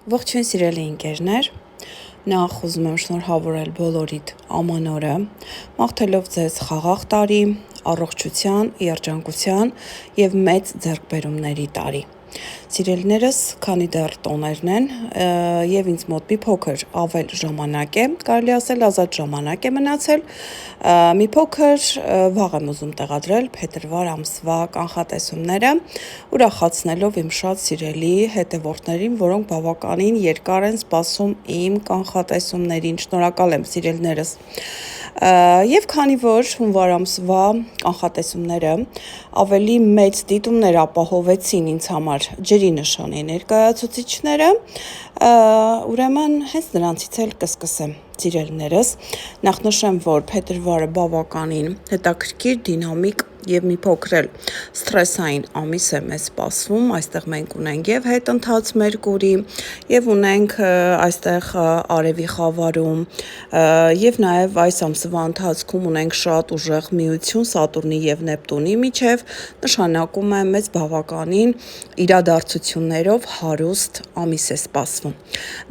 Ողջույն սիրելի ընկերներ, նախ ուզում եմ շնորհավորել բոլորիդ աման օրը, մաղթելով ձեզ խաղաղ տարի, առողջության, երջանկության և մեծ ձեռքբերումների տարի։ Սիրելիներս, քանի դեռ տոներն են և ինձ մոտ մի փոքր ավել ժամանակ է, կարելի ասել ազատ ժամանակ է մնացել, մի փոքր վաղ եմ ուզում տեղադրել փետրվար ամսվա կանխատեսումները, ուրախացնելով իմ շատ սիրելի հետևորդներին, որոնք բավականին երկար են սպասում իմ կանխատեսումներին, շնորհակալ եմ սիրելիներս։ Եվ քանի որ հունվար ամսվա կանխատեսումները ավելի մեծ դիտումներ ապահովեցին ինձ համար ջրի նշանի ներկայացուցիչները, ուրեմն հենց նրանցից էլ կսկսեմ սիրելիներս, նախ նշեմ, որ փետրվարը բավականին հետաքրքիր, դինամիկ և մի փոքր էլ սթրեսային ամիս է մեզ սպասվում, այստեղ մենք ունենք և հետընթաց Մերկուրի, և ունենք այստեղ արևի խավարում, և նաև այս ամսվա ընթացքում ունենք շատ ուժեղ միություն Սատուրնի և Նեպտունի միջև, նշանակում է մեծ բավականին իրադարձություններով հարուստ ամիս է սպասվում։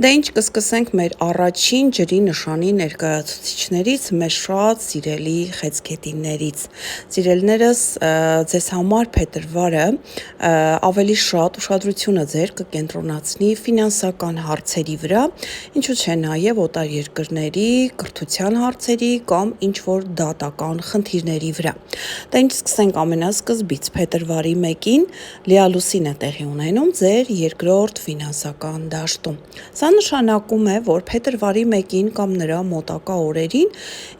Դե ինչ կսկսենք մեր առաջին ջրի նշանի ներկայացուցիչներից, մեր շատ սիրելի խեցգետիններից։ Սիրելիներս, ձեզ համար փետրվարը ավելի շատ ուշադրությունը ձեր կկենտրոնացնի ֆինանսական հարցերի վրա, ինչու չէ նաև օտարերկրների կրթության հարցերի կամ ինչ-որ դատական խնդիրների վրա։ Դա ինչ սկսենք ամենասկզբից, փետրվարի 1-ին լիալուսին է տեղի ունենում ձեր երկրորդ ֆինանսական դաշտում։ Սա նշանակում է, որ փետրվարի 1-ին կամ նրա մոտակա օրերին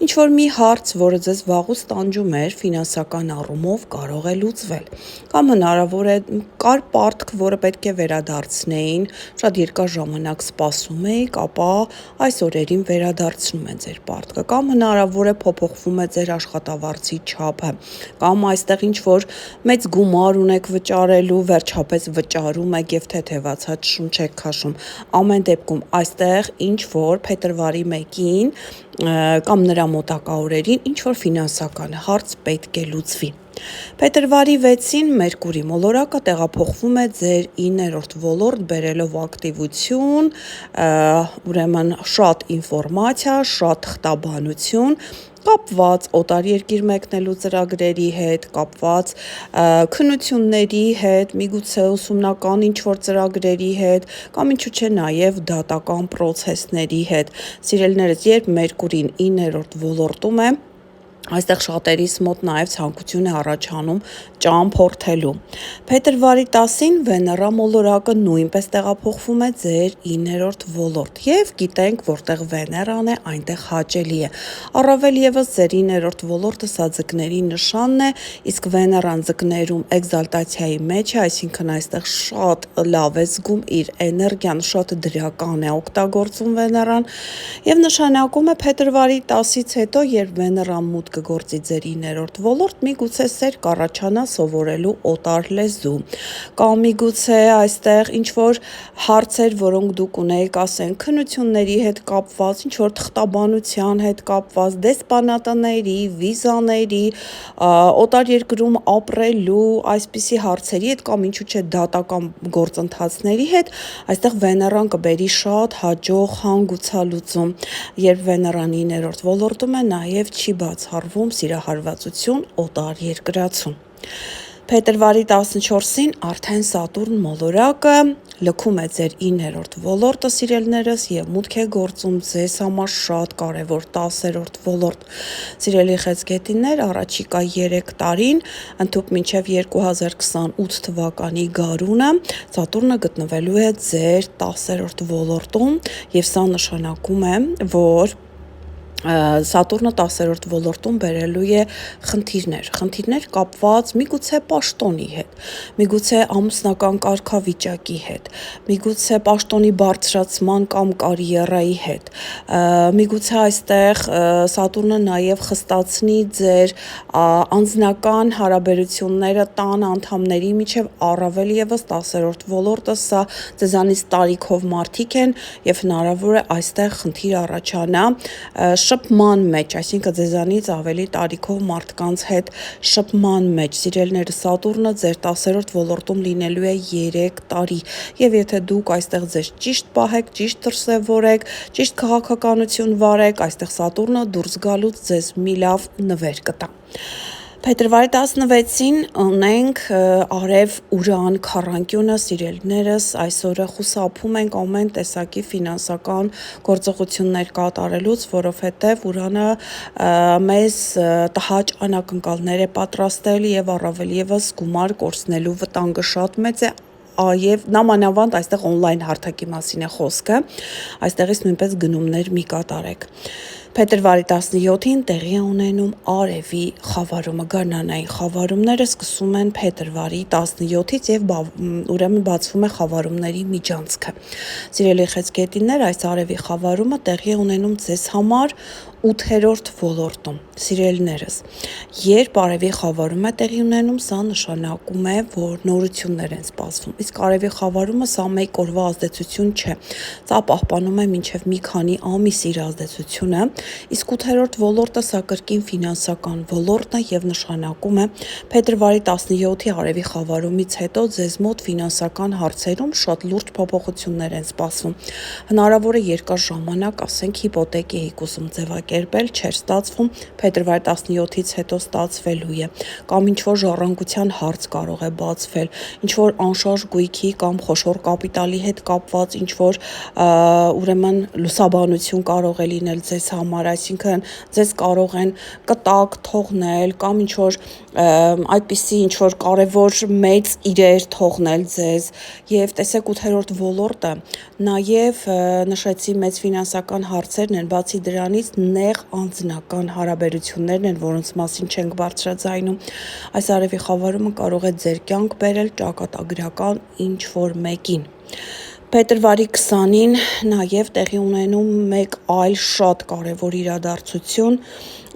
ինչ-որ մի հարց, որը ձեզ վաղուց տանջում էր ֆինանսական առումով, կարող է լուծվել, կամ հնարավոր է կար պարտք, որը պետք է վերադարձնեին, շատ երկար ժամանակ սպասում էիք, ապա այս օրերին վերադարձնում են ձեր պարտքը, կամ հնարավոր է փոփոխվում է ձեր աշխատավարձի չափը, կամ այստեղ ինչ-որ մեծ գումար ունեք վճարելու, վերջապես վճարում եք և թեթևացած շունչ եք քաշում, ամեն դեպքում այստեղ ինչ-որ փետրվարի 1-ին կամ նրա մոտակա օրերին ինչ-որ ֆինանսական հարց պետք է լուծվի։ Փետրվարի 6-ին Մերկուրի մոլորակը տեղափոխվում է ձեր 9-րդ ոլորտ, բերելով ակտիվություն, ուրեմն շատ ինֆորմացիա, շատ թղթաբանություն, կապված օտարերկիր մեկնելու ծրագրերի հետ, կապված քննությունների հետ, միգուցե ուսումնական ինչ-որ ծրագրերի հետ, կամ ինչու չէ նաև դատական պրոցեսների հետ։ Սիրելիներս, երբ Մերկուրին 9-րդ ոլորտում է, այստեղ շատերիս մոտ նաև ցանկություն է առաջանում ճամփորդելու։ Փետրվարի 10-ին Վեներա մոլորակը նույնպես տեղափոխվում է ձեր 9-րդ ոլորտ, և գիտենք, որտեղ Վեներան է, այնտեղ հաճելի է։ Առավել ևս ձեր 9-րդ ոլորտը սա ձկների նշանն է, իսկ Վեներան ձկներում էկզալտացիայի մեջ է, այսինքն այստեղ շատ լավ է զգում իր էներգիան, շատ դրական է օգտագործում Վեներան, և նշանակում է փետրվարի 10-ից հետո, երբ Վեներան մուտք կգործի ձեր 9-րդ ոլորտ, միգուցե սեր կառաջանա սովորելու օտար լեզու, կամ միգուցե այստեղ ինչ-որ հարցեր, որոնք դուք ունեիք, ասենք քննությունների հետ կապված, ինչ-որ թղթաբանության հետ կապված, դեսպանատների, վիզաների, օտարերկրում ապրելու, այսպիսի հարցերի հետ, կամ ինչու չէ դատական գործընթացների հետ, այստեղ Վեներան կբերի շատ հաջող հանգուցալուծում, երբ Վեներան 9-րդ ոլորտում է, նաև չի բացառվում սիրահարվածություն, օտարերկրացում։ Փետրվարի 14-ին արդեն Սատուրն մոլորակը լքում է ձեր 9-րդ ոլորտը, սիրելիներս, և մուտք է գործում ձեզ համար շատ կարևոր 10-րդ ոլորտ։ Սիրելի խեցգետիններ, առաջիկա 3 տարին, ընդհուպ մինչև 2028 թվականի գարունը, Սատուրնը գտնվելու է ձեր 10-րդ ոլորտում, և սա նշանակում է, որ Սատուրնը 10-րդ ոլորտում բերելու է խնդիրներ կապված միգուցե պաշտոնի հետ, միգուցե ամուսնական կարգավիճակի հետ, միգուցե պաշտոնի բարձրացման կամ կարիերայի հետ, միգուցե այստեղ Սատուրնը նաև խստացնի ձեր անձնական հարաբերությունները տան անդամների միջև, առավել ևս 10-րդ ոլորտը, սա ձեզանից տարիքով մարդիկ են, և հնարավոր է այստեղ խնդիր առաջանա շփման մեջ, այսինքն ձեզանից ավելի տարիքով մարդկանց հետ շփման մեջ։ Սիրելիները, Սատուրնը ձեր 10-րդ ոլորտում լինելու է 3 տարի, եւ եթե դուք այստեղ ձեզ ճիշտ պահեք, ճիշտ դրսևորեք, ճիշտ քաղաքականություն վարեք, այստեղ Սատուրնը դուրս գալուց ձեզ մի լավ նվեր կտա։ Փետրվարի 16-ին ունենք Արև Ուրան քառանկյունը, սիրելիներս, այսօրը խուսափում ենք ամեն տեսակի ֆինանսական գործողություններ կատարելուց, որովհետև Ուրանը մեզ տհաճ անակնկալներ է պատրաստել եւ առավել եւս գումար կորցնելու վտանգը շատ մեծ է։ Եվ նամանավանդ այստեղ օնլայն հարթակի մասին է խոսքը, այստեղից նույնպես գնումներ մի կատարեք։ Փետրվարի 17-ին տեղի է ունենում Արևի խավարումը, գարնանային խավարումները սկսում են փետրվարի 17-ից եւ ուրեմն բացվում է խավարումների միջանցքը։ Սիրելի խեցգետիններ, այս Արևի խավարումը տեղի է ունենում ձեզ համար 8-րդ ոլորտում, սիրելիներս, երբ Արևի խավարում է տեղի ունենում, սա նշանակում է, որ նորություններ են սպասվում, իսկ Արևի խավարումը սա մեկ օրվա ազդեցություն չէ, սա պահպանում է մինչև մի քանի ամիս իր ազդեցությունը, իսկ 8-րդ ոլորտը սա կրկին ֆինանսական ոլորտն է եւ նշանակում է փետրվարի 17-ի Արևի խավարումից հետո ձեզ մոտ ֆինանսական հարցերում շատ լուրջ փոփոխություններ են սպասվում, հնարավոր է երկար ժամանակ, ասենք հիպոթեկ էիք ուզում ձևակերպել, չէր ստացվում, փետրվարի 17-ից հետո ստացվելու է, կամ ինչ-որ ժառանգության հարց կարող է բացվել, ինչ-որ անշարժ գույքի կամ խոշոր կապիտալի հետ կապված ինչ-որ ուրեմն լուսաբանություն կարող է լինել ձեզ համար, այսինքն ձեզ կարող են կտակ թողնել կամ ինչ-որ այդպիսի ինչ-որ կարևոր մեծ իրեր թողնել ձեզ, եւ տեսեք 8-րդ ոլորտը նաեւ նշեցի մեծ ֆինանսական հարցերն են, բացի դրանից նեղ անձնական հարաբերություններն են, որոնց մասին չենք բարձրաձայնում, այս Արևի խավարումը կարող է ձեր կյանք բերել ճակատագրական ինչ-որ մեկին։ Փետրվարի 20-ին նաև տեղի ունենում մեկ այլ շատ կարևոր իրադարձություն,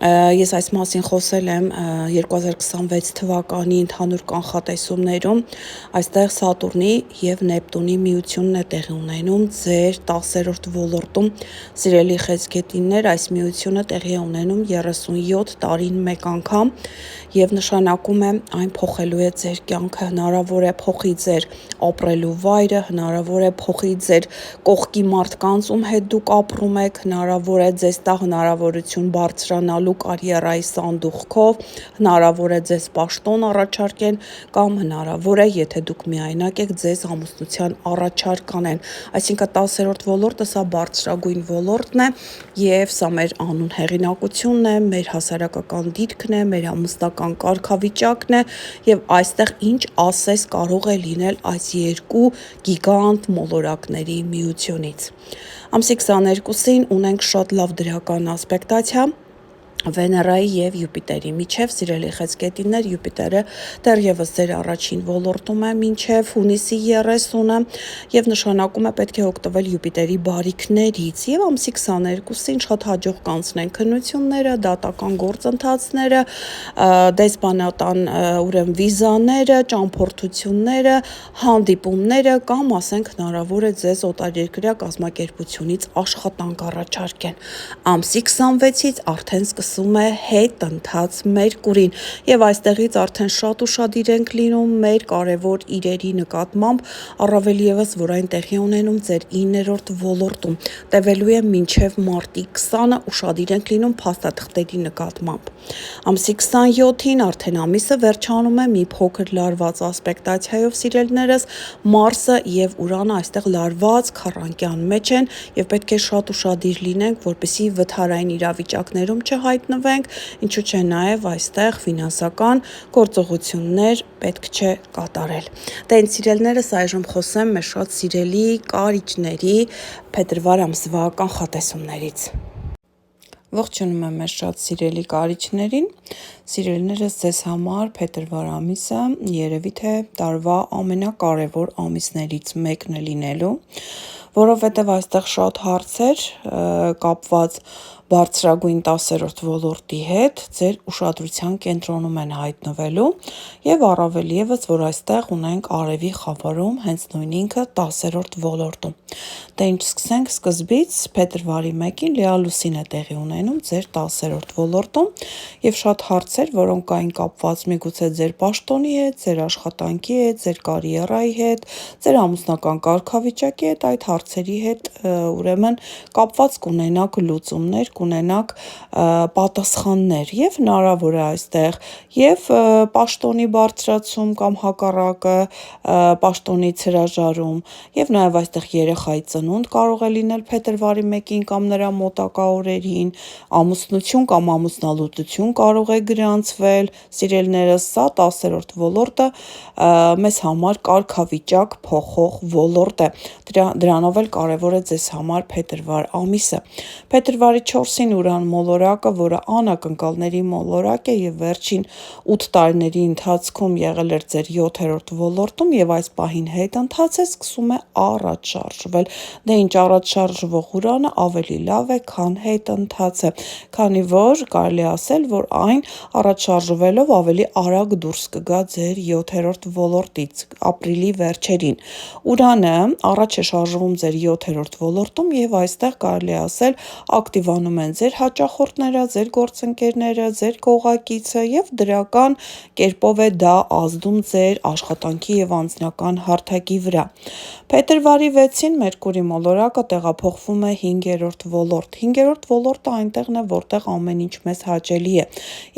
ես այս մասին խոսել եմ 2026 թվականի ընդհանուր կանխատեսումներում, այստեղ Սատուրնի եւ Նեպտունի միությունն է տեղի ունենում ձեր 10-րդ ոլորտում, սիրելի խեցգետիններ, այս միությունը տեղի է ունենում 37 տարին մեկ անգամ եւ նշանակում է այն փոխելու է ձեր կյանքը, հնարավոր է փոխի ձեր ապրելու վայրը, հնարավոր է փոխի ձեր կողքի մարդկանց, ում հետ դուք ապրում եք, հնարավոր է ձեզ տա հնարավորություն բարձրանալու կարիերայի սանդուղքով, հնարավոր է ձեզ պաշտոն առաջարկեն կամ հնարավոր է, եթե դուք միայնակ եք, ձեզ ամուսնության առաջարկ անեն, այսինքն 10-րդ ոլորտը սա բարձրագույն ոլորտն է եւ սա մեր անուն հեղինակությունն է, մեր հասարակական դիրքն է, մեր ամուսնական կարգավիճակն է եւ այստեղ ինչ ասես կարող է լինել այս երկու գիգանտ մոլորակների միությունից։ Ամսի 22-ին ունենք շատ լավ դրական ասպեկտացիա Վեներայի եւ Յուպիտերի միջև, սիրելի խեցգետիններ, Յուպիտերը դեռևս ձեր առաջին ոլորտում է մինչև հունիսի 30-ը եւ նշանակում է պետք է օգտվել Յուպիտերի բարիքներից եւ ամսի 22-ին շատ հաջող կանցնեն քննությունները, դատական գործընթացները, դեսպանատան ուրեմն վիզաները, ճամփորդությունները, հանդիպումները կամ ասենք հնարավոր է ձեզ օտարերկրյա կազմակերպությունից աշխատանք առաջարկեն։ Ամսի 26-ից արդեն սկսում է հետընթաց Մերկուրին եւ այստեղից արդեն շատ ուշադիր ենք լինում մեր կարևոր իրերի նկատմամբ, առավել եւս որ այն տեղի ունենում ձեր 9-րդ ոլորտում, տևելու է մինչեւ մարտի 20-ը, ուշադիր ենք լինում փաստաթղթերի նկատմամբ։ Ամսի 27-ին արդեն ամիսը վերջանում է մի փոքր լարված ասպեկտացիայով, սիրելիներս, Մարսը եւ Ուրանը այստեղ լարված քառանկյան մեջ են եւ պետք է շատ ուշադիր լինենք, որպեսզի վթարային իրավիճակներում չհայտնվենք, ինչու՞ չէ նաեւ այստեղ ֆինանսական գործողություններ պետք չէ կատարել։ Դե ինձ սիրելիներս, այժմ խոսեմ մեր շատ սիրելի կարիճների փետրվար ամսվա կանխատեսումներից։ Ողջունում եմ մեր շատ սիրելի կարիճներին, սիրելիներս, ձեզ համար փետրվար ամիսը երևի թե տարվա ամենակարևոր ամիսներից մեկն է լինելու, որովհետև այստեղ շատ հարցեր կապված բարձրագույն 10-րդ ոլորտի հետ ձեր ուշադրության կենտրոնում են հայտնվելու եւ առավել եւս, որ այստեղ ունենք արևի խավարում հենց նույն ինքը 10-րդ ոլորտում։ Դե ինչ սկսենք սկզբից, փետրվարի 1-ին լիալուսին է տեղի ունենում ձեր 10-րդ ոլորտում եւ շատ հարցեր, որոնք կային կապված միգուցե ձեր պաշտոնի հետ, ձեր աշխատանքի հետ, ձեր կարիերայի հետ, ձեր ամուսնական կարգավիճակի հետ, այդ հարցերի հետ ուրեմն կապված կունենաք լուծումներ, կունենաք պատասխաններ եւ հնարավոր է այստեղ եւ պաշտոնի բարձրացում կամ հակառակը պաշտոնից հրաժարում եւ նաեւ այստեղ երեխայի ծնունդ կարող է լինել փետրվարի 1-ին կամ նրա մոտակա օրերին, ամուսնություն կամ ամուսնալուծություն կարող է գրանցվել, սիրելիներս, սա 10-րդ ոլորտը մեզ համար կարգավիճակ փոխող ոլորտ է, դրանով էլ կարևոր է ձեզ համար փետրվար ամիսը։ Փետրվարի 4-ին Ուրան մոլորակը, որը անակնկալների մոլորակ է եւ վերջին 8 տարիների ընթացքում եղել էր ձեր 7-րդ ոլորտում եւ այս պահին հետընթաց է սկսում է առաջ շարժվել։ Դե ինչ առաջ շարժվող Ուրանը ավելի լավ է, քան հետընթացը, քանի որ կարելի ասել, որ այն առաջ շարժվելով ավելի արագ դուրս կգա ձեր 7-րդ ոլորտից ապրիլի վերջերին։ Ուրանը առաջ է շարժվում ձեր 7-րդ ոլորտում եւ այստեղ կարելի ասել ակտիվանում են ձեր հաճախորդները, ձեր գործընկերները, ձեր կողակիցը եւ դրական կերպով է դա ազդում ձեր աշխատանքի եւ անձնական հարթակի վրա։ Փետրվարի 6-ին Մերկուրի մոլորակը տեղափոխվում է 5-րդ ոլորտ։ 5-րդ ոլորտը այնտեղն է, որտեղ ամեն ինչ մեզ հաճելի է։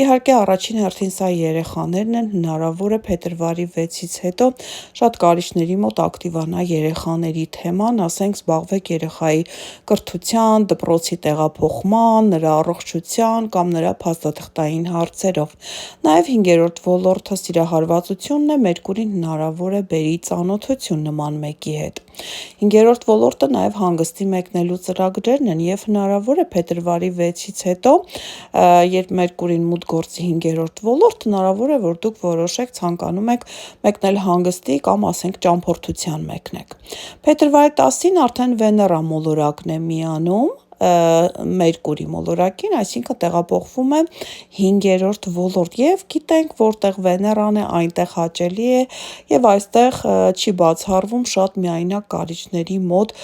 Իհարկե առաջին հերթին սա երեխաներն են, հնարավոր է փետրվարի 6-ից հետո շատ կարիճների մոտ ակտիվանա երեխաների թեման, ասենք զբաղվեք երեխայի կրթության, դպրոցի տեղափոխման, նրա առողջության կամ նրա փաստաթղթային հարցերով։ Նաև 5-րդ ոլորտը սիրահարվածությունն է, Մերկուրին հնարավոր է բերի ծանոթություն նման մեկի հետ։ 5-րդ ոլորտը նաև հանգստի մեկնելու ծրագրերն են եւ հնարավոր է փետրվարի 6-ից հետո, երբ Մերկուրին մուտք գործի 5-րդ ոլորտ, հնարավոր է, որ դուք որոշեք ցանկանում եք մեկնել հանգստի կամ ասենք ճամփորդության մեկնեք։ Փետրվարի 10-ին արդեն Վեներա մոլորակն է միանում Մերկուրի մոլորակին, այսինքն տեղափոխվում է 5-րդ ոլորտ եւ գիտենք, որտեղ Վեներան է, այնտեղ հաճելի է եւ այստեղ չի բացառվում շատ միայնակ կարիճների մոտ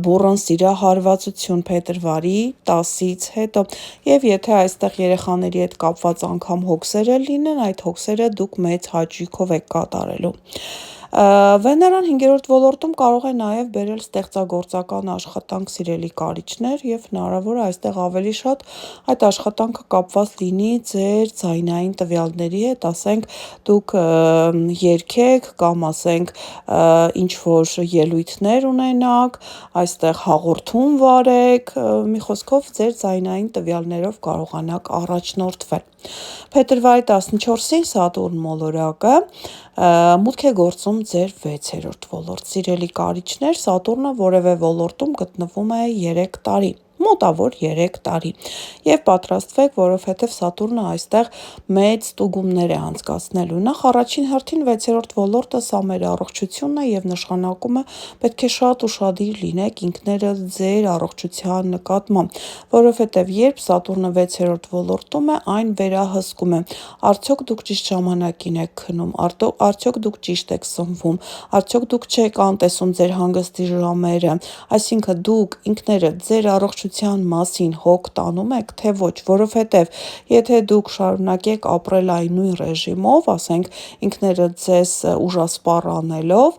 բուռն սիրահարվածություն փետրվարի 10-ից հետո եւ եթե այստեղ երեխաների հետ կապված անգամ հոգսերը լինեն, այդ հոգսերը դուք մեծ հաճույքով եք կատարելու։ Վեներան 5-րդ ոլորտում կարող է նաև բերել ստեղծագործական աշխատանք, սիրելի կարիճներ եւ հնարավոր է այստեղ ավելի շատ այդ աշխատանքը կապված լինի ձեր ձայնային տվյալների հետ, ասենք դուք երգեք կամ ասենք ինչ որ ելույթներ ունենաք, այստեղ հաղորդում վարեք, մի խոսքով ձեր ձայնային տվյալներով կարողանաք առաջնորդվել։ Փետրվարի 14-ին Սատուրն մոլորակը մուտք է գործում ձեր 6-րդ ոլորտ։ Սիրելի կարիճներ, Սատուրնը որևէ ոլորտում գտնվում է 3 տարի, մոտավոր 3 տարի եւ պատրաստվեք, որովհետեւ Սատուրնը այստեղ մեծ ստուգումներ է անցկացնելու։ Նախ առաջին հերթին 6-րդ ոլորտը սա մեր առողջությունն է եւ նշանակում է պետք է շատ ուշադիր լինեք ինքներդ ձեր առողջության նկատմամբ, որովհետեւ երբ Սատուրնը 6-րդ ոլորտում է, այն վերահսկում է։ Արդյոք դուք ճիշտ ժամանակին եք քնում, արդյոք դուք ճիշտ եք սնվում, արդյոք դուք չեք անտեսում ձեր հանգստի ժամերը, այսինքն դուք ինքներդ ձեր առողջության մասին հոգ տանում եք, թե ոչ, որովհետև եթե դուք շարունակեք ապրել այն նույն ռեժիմով, ասենք ինքներդ ձեզ ուժասպառ անելով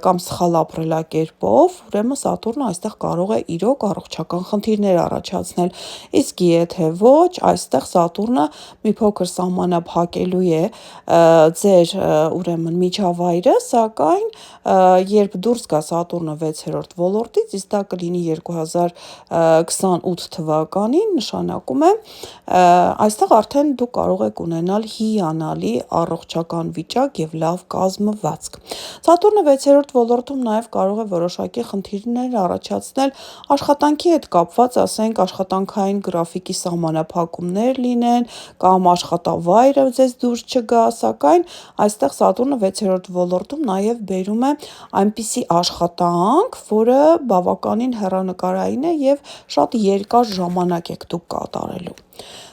կամ սխալ ապրելակերպով, ուրեմն Սատուրնը այստեղ կարող է իրոք առողջական խնդիրներ առաջացնել, իսկ եթե ոչ, այստեղ Սատուրնը մի փոքր սահմանափակելու է ձեր ուրեմն միջավայրը, սակայն երբ դուրս գա Սատուրնը 6-րդ ոլորտից, իսկ դա կլինի 2028 թվականին, նշանակում է այստեղ արդեն դուք կարող եք ունենալ հիանալի առողջական վիճակ եւ լավ կազմվածք։ Սատուրնը 6-րդ ոլորտում նաեւ կարող է որոշակի խնդիրներ առաջացնել աշխատանքի հետ կապված, ասենք աշխատանքային գրաֆիկի սահմանափակումներ լինեն կամ աշխատավայրը ձեզ դուրս չգա, սակայն այստեղ Սատուրնը 6-րդ ոլորտում նաև բերում է այնպիսի աշխատանք, որը բավականին հեռանկարային է եւ շատ երկար ժամանակ եք դուք կատարելու։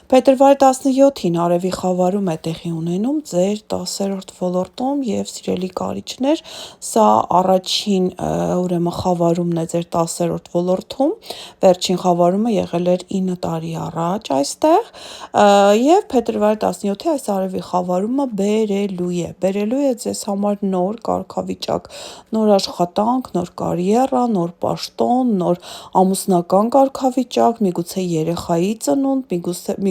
Փետրվարի 17-ին արևի խավարում է տեղի ունենում ձեր 10-րդ ոլորտում եւ սիրելի կարիճներ, սա առաջին ուրեմն խավարումն է ձեր 10-րդ ոլորտում, վերջին խավարումը եղել էր 9 տարի առաջ այստեղ, եւ փետրվարի 17-ի այս արևի խավարումը բերելու է ձեզ համար նոր կարգավիճակ, նոր աշխատանք, նոր կարիերա, նոր պաշտոն, նոր ամուսնական կարգավիճակ, միգուցե երեխայի ծնունդ,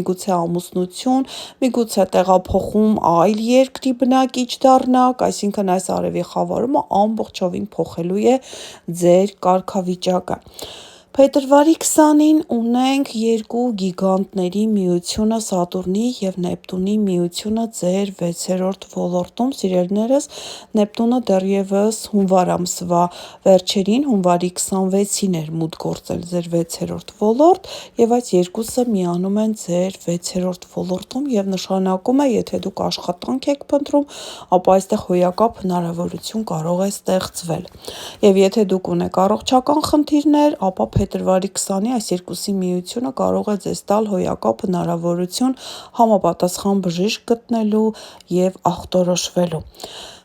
միգուցե ամուսնություն, միգուցե տեղափոխում այլ երկրի բնակիչ դառնաք, այսինքն այս արևի խավարումը ամբողջովին փոխելու է ձեր կարգավիճակը։ Փետրվարի 20-ին ունենք երկու գիգանտների միությունը Սատուրնի եւ Նեպտունի միությունը ձեր 6-րդ ոլորտում, սիրելիներս, Նեպտունը դեռևս հունվար ամսվա վերջերին, հունվարի 26-ին էր մուտք գործել ձեր 6-րդ ոլորտ եւ այս երկուսը միանում են ձեր 6-րդ ոլորտում եւ նշանակում է, եթե դուք աշխատանք եք փնտրում, ապա այստեղ հոյակապ հնարավորություն կարող է ստեղծվել։ Եվ եթե դուք ունեք առողջական խնդիրներ, ապա փետրվարի 20-ի այս երկուսի միությունը կարող է ձեզ տալ հոյակապ հնարավորություն համապատասխան բժիշկ գտնելու եւ ախտորոշվելու։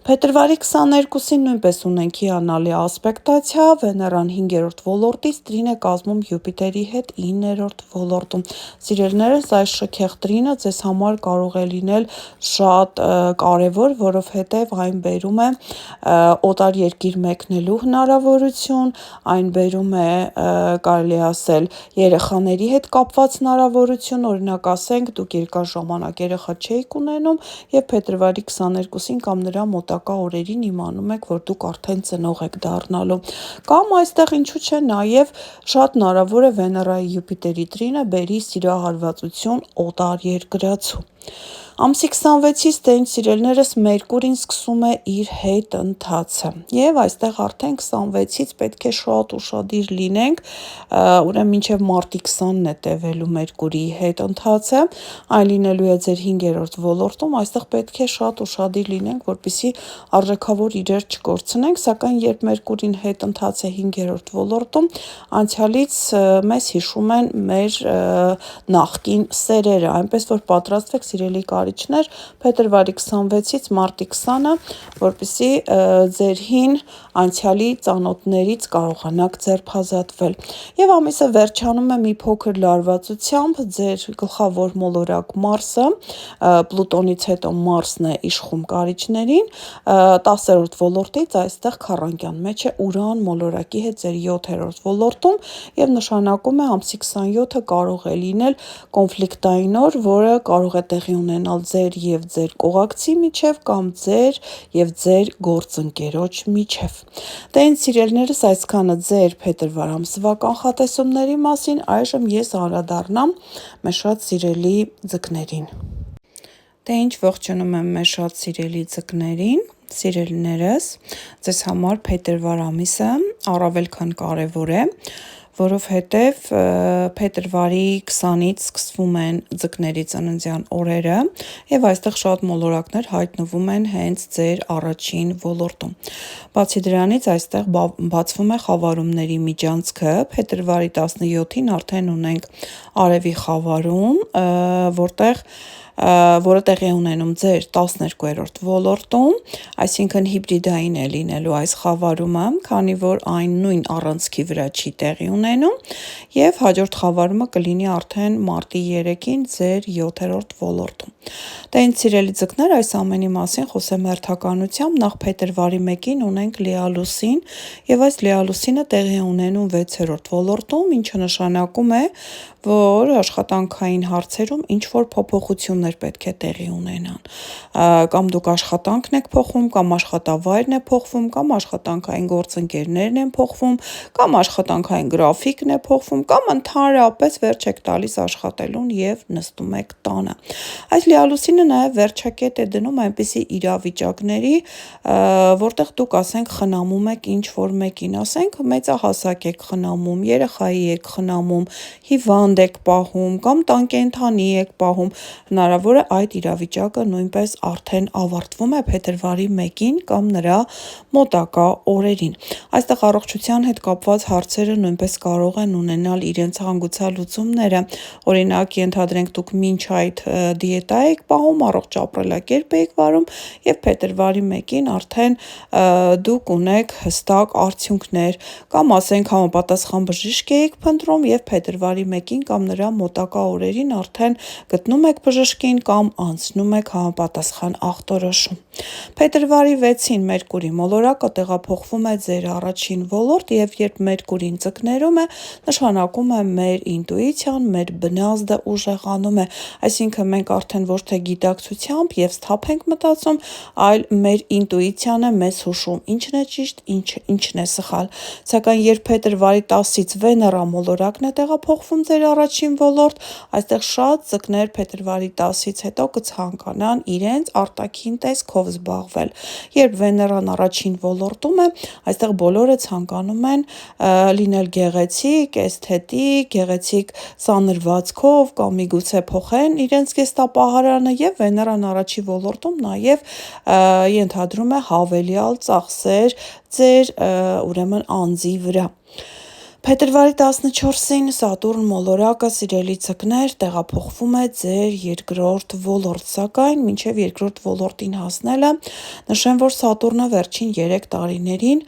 Փետրվարի 22-ին նույնպես ունենք հիանալի ասպեկտացիա, Վեներան 5-րդ ոլորտից տրին է կազմում Յուպիտերի հետ 9-րդ ոլորտում։ Սիրելիներս, այս շքեղ տրինը ձեզ համար կարող է լինել շատ կարևոր, որովհետև այն բերում է օտար երկիր մեկնելու հնարավորություն, այն բերում է, կարելի ասել, երեխաների հետ կապված հնարավորություն, օրինակ ասենք, դուք երկար ժամանակ երեխա չէիք ունենում եւ փետրվարի 22-ին կամ նրա մոտակա օրերին իմանում եք, որ դուք արդեն ծնող եք դառնալու։ Կամ այստեղ ինչու՞ չէ, նաեւ շատ հնարավոր է Վեներայի Յուպիտերի տրինը բերի սիրահարվածություն օտար երկրացու։ Ամսի 26-ից տենց սիրելիներս Մերկուրին սկսում է իր հետընթացը եւ այստեղ արդեն 26-ից պետք է շատ ուշադիր լինենք, ուրեմն մինչեւ մարտի 20-ն է տևելու Մերկուրիի հետընթացը, այն լինելու է ձեր 5-րդ ոլորտում, այստեղ պետք է շատ ուշադիր լինենք, որպեսզի արժեքավոր իրեր չկորցնենք, սակայն երբ Մերկուրին հետընթաց է 5-րդ ոլորտում, անցյալից մեզ հիշում են մեր նախկին սերերը, այնպես որ պատրաստվեք սիրելի կարիճներ փետրվարի 26-ից մարտի 20-ը, որպեսզի ձեր հին անցյալի ծանոթներից կարողանաք ձերբազատվել։ Եվ ամիսը վերջանում է մի փոքր լարվածությամբ, ձեր գլխավոր մոլորակ Մարսը, Պլուտոնից հետո Մարսն է իշխում կարիճներին, 10-րդ ոլորտից այստեղ քառանկյան մեջ է Ուրան մոլորակի հետ ձեր 7-րդ ոլորտում եւ նշանակում է ամսի 27-ը կարող է լինել կոնֆլիկտային օր, որը կարող է տեղի ունենալ ձեր եւ ձեր կողակցի միջև կամ ձեր եւ ձեր գործընկերոջ միջև։ Տենց սիրելիներս, այսքանը ձեր փետրվար ամսվա կանխատեսումների մասին, այժմ ես անդրադառնամ մեր շատ սիրելի ձկներին։ Ինչ ողջունում եմ մեր շատ սիրելի ձկներին, սիրելիներս, ձեզ համար փետրվար ամիսը առավել քան կարևոր է, որովհետև փետրվարի 20-ից սկսվում են ձկների ծննդյան օրերը եւ այստեղ շատ մոլորակներ հայտնվում են հենց ձեր առաջին ոլորտում։ Բացի դրանից այստեղ բացվում է խավարումների միջանցքը, փետրվարի 17-ին արդեն ունենք արևի խավարում, որը տեղի է ունենում ձեր 12-րդ ոլորտում, այսինքն հիբրիդային է լինելու այս խավարումը, քանի որ այն նույն առանցքի վրա չի տեղի ունենում, եւ հաջորդ խավարումը կլինի արդեն մարտի 3-ին ձեր 7-րդ ոլորտում։ Տենց սիրելի ձկներ, այս ամենի մասին խոսեմ հերթականությամբ, նախ փետրվարի 1-ին ունենք լիալուսին, եւ այս լիալուսինը տեղի է ունենում 6-րդ ոլորտում, ինչը նշանակում է, որ աշխատանքային հարցերում ինչ-որ փոփոխություններ պետք է տեղի ունենան, կամ դուք աշխատանքն եք փոխում, կամ աշխատավայրն է փոխվում, կամ աշխատանքային գործընկերներն են փոխվում, կամ աշխատանքային գրաֆիկն է փոխվում, կամ ընդհանրապես վերջ եք տալիս աշխատելուն եւ նստում եք տանը։ Այս լիալուսինը նաեւ վերջակետ է դնում այնպիսի իրավիճակների, որտեղ դուք ասենք խնամում եք ինչ-որ մեկին, ասենք մեծահասակ եք խնամում, երեխայի եք խնամում, հիվանդ եք պահում, կամ տան կենդանի եք պահում, հնարավոր է այդ իրավիճակը նույնպես արդեն ավարտվում է փետրվարի 1-ին կամ նրա մոտակա օրերին։ Այստեղ առողջության հետ կապված հարցերը նույնպես կարող են ունենալ իրենց հանգուցալուծումները։ Օրինակ, ենթադրենք դուք մինչ այդ դիետա եք պահում, առողջ ապրելակերպ եք վարում եւ փետրվարի 1-ին արդեն դուք ունեք հստակ արդյունքներ, կամ ասենք համապատասխան բժիշկ եք փնտրում եւ փետրվարի 1-ին կամ նրա մոտակա օրերին արդեն գտնում եք բժշկին կամ անցնում եք համապատասխան ախտորոշում։ Փետրվարի 6-ին Մերկուրի մոլորակը տեղափոխվում է ձեր առաջին ոլորտ եւ երբ Մերկուրին ձկներում է, նշանակում է մեր ինտուիցիան, մեր բնազդը ուժեղանում է, այսինքն մենք արդեն ոչ թե գիտակցությամբ եւ սթափ ենք մտածում, այլ մեր ինտուիցիան է մեզ հուշում ինչն է ճիշտ, ինչն է սխալ։ Սակայն երբ փետրվարի 10-ից Վեներա մոլորակն է տեղափոխվում ձեր առաջին ոլորտ, այստեղ շատ ձկներ փետրվարի 10-ից հետո կցանկանան իրենց արտաքին տեսքով զբաղվել։ Երբ Վեներան առաջին ոլորտում է, այստեղ բոլորը ցանկանում են լինել գեղեցիկ, էսթետիկ, գեղեցիկ սանրվածքով կամ միգուցե փոխեն իրենց կեստապահարանը եւ Վեներան առաջի ոլորտում նաեւ ենթադրում է հավելյալ ծախսեր ձեր ուրեմն անձի վրա։ Փետրվարի 14-ին Սատուրն մոլորակը, սիրելի ձկներ, տեղափոխվում է ձեր երկրորդ ոլորտ, սակայն մինչև երկրորդ ոլորտին հասնելը նշեմ, որ Սատուրնը վերջին 3 տարիներին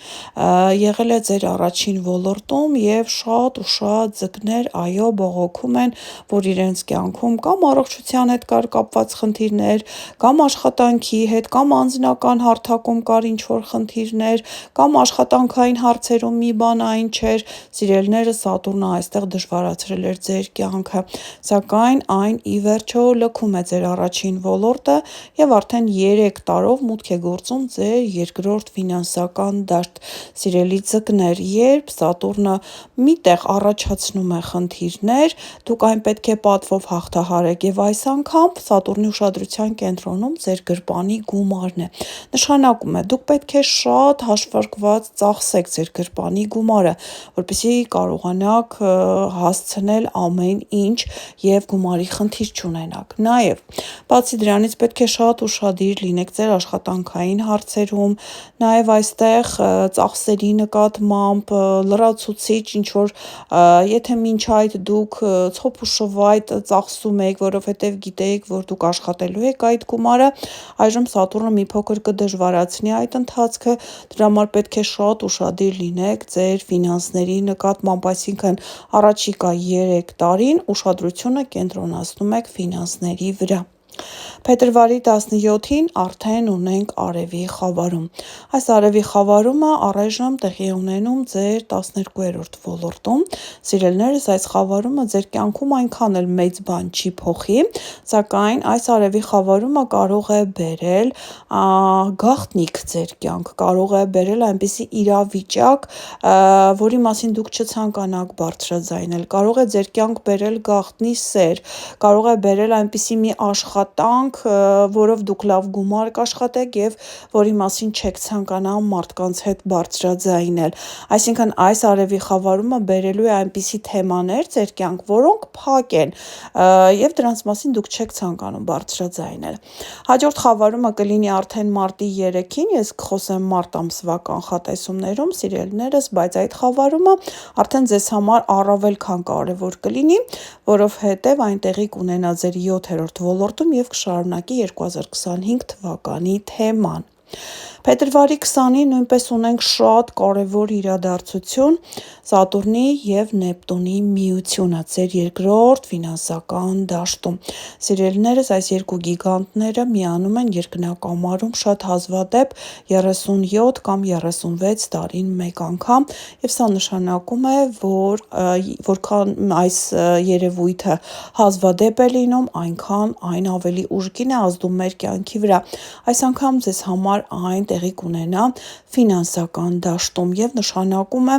եղել է ձեր առաջին ոլորտում եւ շատ ու շատ ձկներ այո բողոքում են, որ իրենց կյանքում կամ առողջության հետ կար կապված խնդիրներ, կամ աշխատանքի հետ, կամ անձնական հարթակում կար ինչ-որ խնդիրներ, կամ աշխատանքային հարցերում մի բան այն չէր, սիրելիները Սատուրնը այստեղ դժվարացրել էր ձեր կյանքը, սակայն այն ի վերջո լքում է ձեր առաջին ոլորտը եւ արդեն 3 տարով մուտք է գործում ձեր երկրորդ ֆինանսական դաշտ։ Սիրելի ձկներ, երբ Սատուրնը միտեղ առաջացնում է խնդիրներ, դուք այն պետք է պատվով հաղթահարեք եւ այս անգամ Սատուրնի ուշադրության կենտրոնում ձեր գրպանի գումարն է։ Նշանակում է դուք պետք է շատ հաշվարկված ծախսեք ձեր գրպանի գումարը, որպեսզի կարողանաք հասցնել ամեն ինչ եւ գումարի խնդիր չունենաք։ Նաեւ բացի դրանից պետք է շատ ուշադիր լինեք ձեր աշխատանքային հարցերում, նաեւ այստեղ ծախսերի նկատմամբ լրացուցիչ ինչ որ եթե մինչ այդ դուք ցոփ ու շվայտ ծախսում եք, որովհետեւ գիտեիք, որ դուք աշխատելու եք այդ գումարը, այժմ Սատուրնը մի փոքր կդժվարացնի այդ ընթացքը, դրա համար պետք է շատ ուշադիր լինեք ձեր ֆինանսների նկատմամբ, այսինքն առաջիկա 3 տարին ուշադրությունը կենտրոնացնում եք ֆինանսների վրա։ Փետրվարի 17-ին արդեն ունենք Արևի խավարում։ Այս Արևի խավարումը առայժմ տեղի ունենում ձեր 12-րդ ոլորտում։ Սիրելիներս, այս խավարումը ձեր կյանքում այնքան էլ մեծ բան չի փոխի, սակայն այս Արևի խավարումը կարող է բերել գաղտնիք ձեր կյանք, կարող է բերել այնպիսի իրավիճակ, որի մասին դուք չցանկանաք բարձրաձայնել, կարող է ձեր կյանք բերել գաղտնի սեր, կարող է բերել այնպիսի մի աշխատանք, որով դուք լավ գումար կաշխատեք եւ որի մասին չեք ցանկանա մարդկանց հետ բարձրաձայնել։ Այսինքն այս Արևի խավարումը բերելու է այնպիսի թեմաներ ձեր կյանք, որոնք փակ են եւ դրանց մասին դուք չեք ցանկանում բարձրաձայնել։ Հաջորդ խավարումը կլինի արդեն մարտի 3-ին, ես կխոսեմ մարտ ամսվա կանխատեսումներում, սիրելիներս, բայց այդ խավարումը արդեն ձեզ համար առավել քան կարևոր կլինի, որովհետեւ այն տեղի կունենա ձեր 7-րդ ոլորտում եւ կշարունակի 2025 թվականի թեման։ Փետրվարի 20-ին նույնպես ունենք շատ կարևոր իրադարձություն՝ Սատուրնի եւ Նեպտունի միությունը ձեր երկրորդ ֆինանսական դաշտում։ Սիրելիներս, այս երկու գիգանտները միանում են երկնակամարում շատ հազվադեպ 37 կամ 36 տարին մեկ անգամ, եւ սա նշանակում է, որ որքան այս երևույթը հազվադեպ է լինում, այնքան այն ավելի ուժգին է ազդում մեր կյանքի վրա։ Այս անգամ ձեզ համար այն տեղի կունենա ֆինանսական դաշտում եւ նշանակում է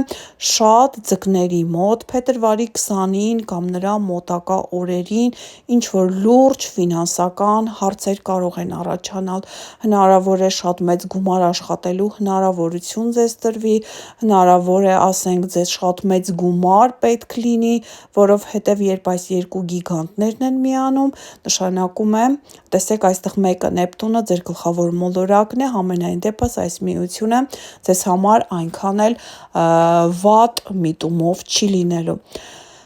շատ ձկների մոտ փետրվարի 20-ին կամ նրա մոտակա օրերին ինչ-որ լուրջ ֆինանսական հարցեր կարող են առաջանալ, հնարավոր է շատ մեծ գումար աշխատելու հնարավորություն ձեզ տրվի, հնարավոր է, ասենք, ձեզ շատ մեծ գումար պետք լինի, որովհետև երբ այս երկու գիգանտներն են միանում, նշանակում է, տեսեք, այստեղ մեկը Նեպտունը ձեր գլխավոր մոլորակն է, համենայն դեպս այս միությունը ձեզ համար այնքան էլ վատ միտումով չի լինելու։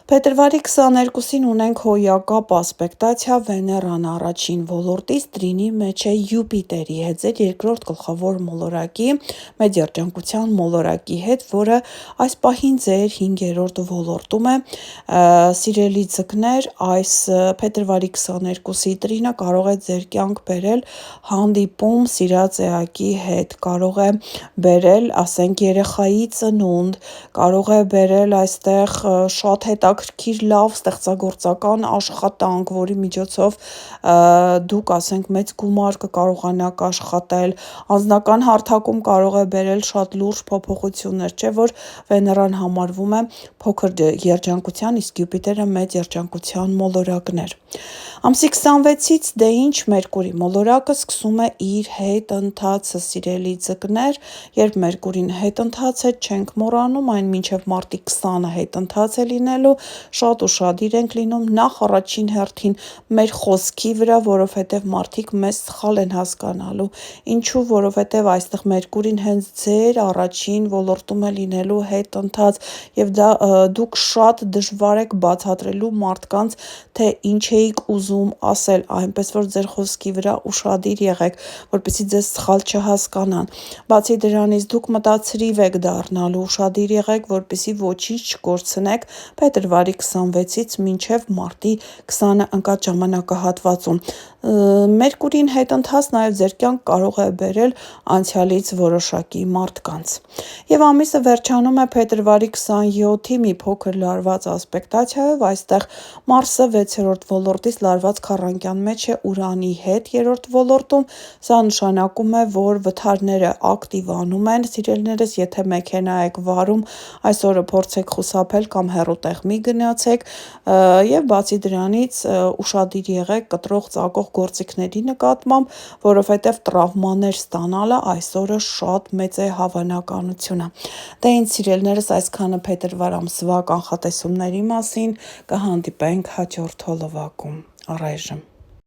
Փետրվարի 22-ին ունենք հոյակապ ասպեկտացիա, Վեներան առաջին ոլորտից տրինի մեջ է Յուպիտերի հետ, ձեր երկրորդ գլխավոր մոլորակի, մեծ երջանկության մոլորակի հետ, որը այս պահին ձեր 5-րդ ոլորտում է։ Սիրելի ձկներ, այս փետրվարի 22-ի տրինը կարող է ձեր կյանք բերել հանդիպում սիրած էակի հետ, կարող է բերել, ասենք, երեխայի ծնունդ, կարող է բերել այստեղ շատ հետաքրքիր լավ ստեղծագործական աշխատանք, որի միջոցով դուք, ասենք, մեծ գումար կկարողանաք աշխատել, անձնական հարթակում կարող է բերել շատ լուրջ փոփոխություններ, չէ՞ որ Վեներան համարվում է փոքր երջանկության, իսկ Յուպիտերը մեծ երջանկության մոլորակներ։ Ամսի 26-ից դե ինչ, Մերկուրի մոլորակը սկսում է իր հետընթացը, սիրելի ձկներ, երբ Մերկուրին հետընթաց է, չենք մոռանում, այն մինչև մարտի 20-ը հետընթաց է լինելու, շատ ուշադիր ենք լինում նախ առաջին հերթին մեր խոսքի վրա, որովհետև մարդիկ մեզ սխալ են հասկանալու, ինչու, որովհետև այստեղ Մերկուրին հենց ձեր առաջին ոլորտում է լինելու հետընթաց եւ դա դուք շատ դժվար եք բացատրելու մարդկանց, թե ինչ էիք ուզում ասել, այնպես որ ձեր խոսքի վրա ուշադիր եղեք, որպեսզի ձեզ սխալ չհասկանան։ Բացի դրանից դուք մտածրիվ եք դառնալու, ուշադիր եղեք, որպեսզի ոչինչ չկորցնեք փետրվարի 26-ից մինչև մարտի 20-ը ընկած ժամանակահատվածում։ Մերկուրին հետընթաց նաև ձեր կյանք կարող է բերել անցյալից որոշակի մարդկանց։ Եվ ամիսը վերջանում է փետրվարի 27-ի մի փոքր լարված ասպեկտացիայով, այստեղ Մարսը 6-րդ ոլորտից լարված քառանկյան մեջ է Ուրանի հետ 3-րդ ոլորտում, սա նշանակում է, որ վթարները ակտիվանում են, սիրելիներս, եթե մեքենա եք վարում, այս օրը փորձեք խուսափել կամ հեռուտեղ մի գնացեք, եւ բացի դրանից ուշադիր եղեք կտրող ծակող գործիքների նկատմամբ, որովհետև տրավմաներ ստանալը այս օրը շատ մեծ է հավանականությունը։ Դե ինձ սիրելիներս, այսքանը փետրվար ամսվա կանխատեսումների մասին, կհանդիպենք հաջորդ հոլովակում, առայժմ։